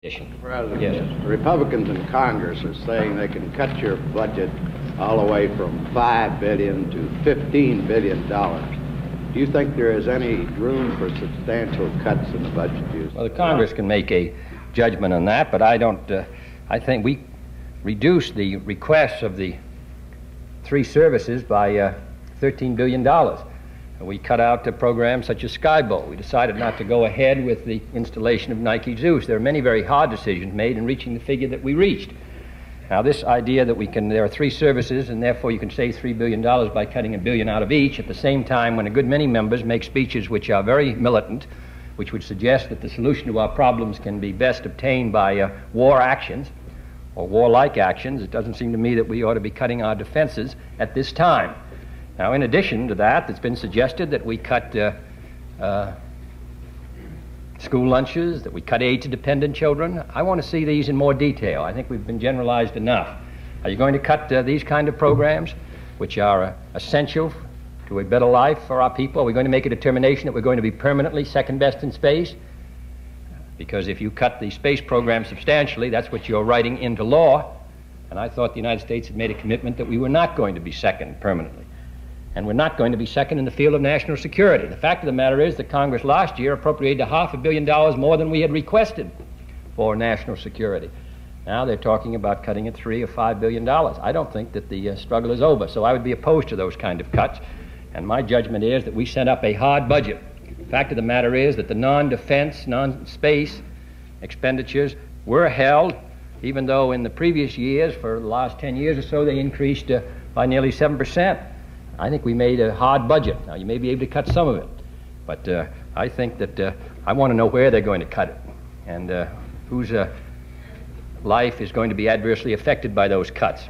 Mr. President, Yes. Republicans in Congress are saying they can cut your budget all the way from $5 billion to $15 billion. Do you think there is any room for substantial cuts in the budget? Well, the Congress can make a judgment on that, but I don't. I think we reduced the requests of the three services by $13 billion. We cut out the programs such as Skyboat. We decided not to go ahead with the installation of Nike Zeus. There are many very hard decisions made in reaching the figure that we reached. Now, this idea that there are three services and therefore you can save $3 billion by cutting $1 billion out of each, at the same time when a good many members make speeches which are very militant, which would suggest that the solution to our problems can be best obtained by war actions or warlike actions, it doesn't seem to me that we ought to be cutting our defenses at this time. Now, in addition to that, it's been suggested that we cut school lunches, that we cut aid to dependent children. I want to see these in more detail. I think we've been generalized enough. Are you going to cut these kind of programs, which are essential to a better life for our people? Are we going to make a determination that we're going to be permanently second best in space? Because if you cut the space program substantially, that's what you're writing into law. And I thought the United States had made a commitment that we were not going to be second permanently. And we're not going to be second in the field of national security. The fact of the matter is that Congress last year appropriated $500 million more than we had requested for national security. Now they're talking about cutting it $3 or $5 billion. I don't think that the struggle is over, so I would be opposed to those kind of cuts. And my judgment is that we sent up a hard budget. The fact of the matter is that the non-defense, non-space expenditures were held, even though in the previous years, for the last 10 years or so, they increased by nearly 7%. I think we made a hard budget. Now, you may be able to cut some of it, but I think that I want to know where they're going to cut it and whose life is going to be adversely affected by those cuts.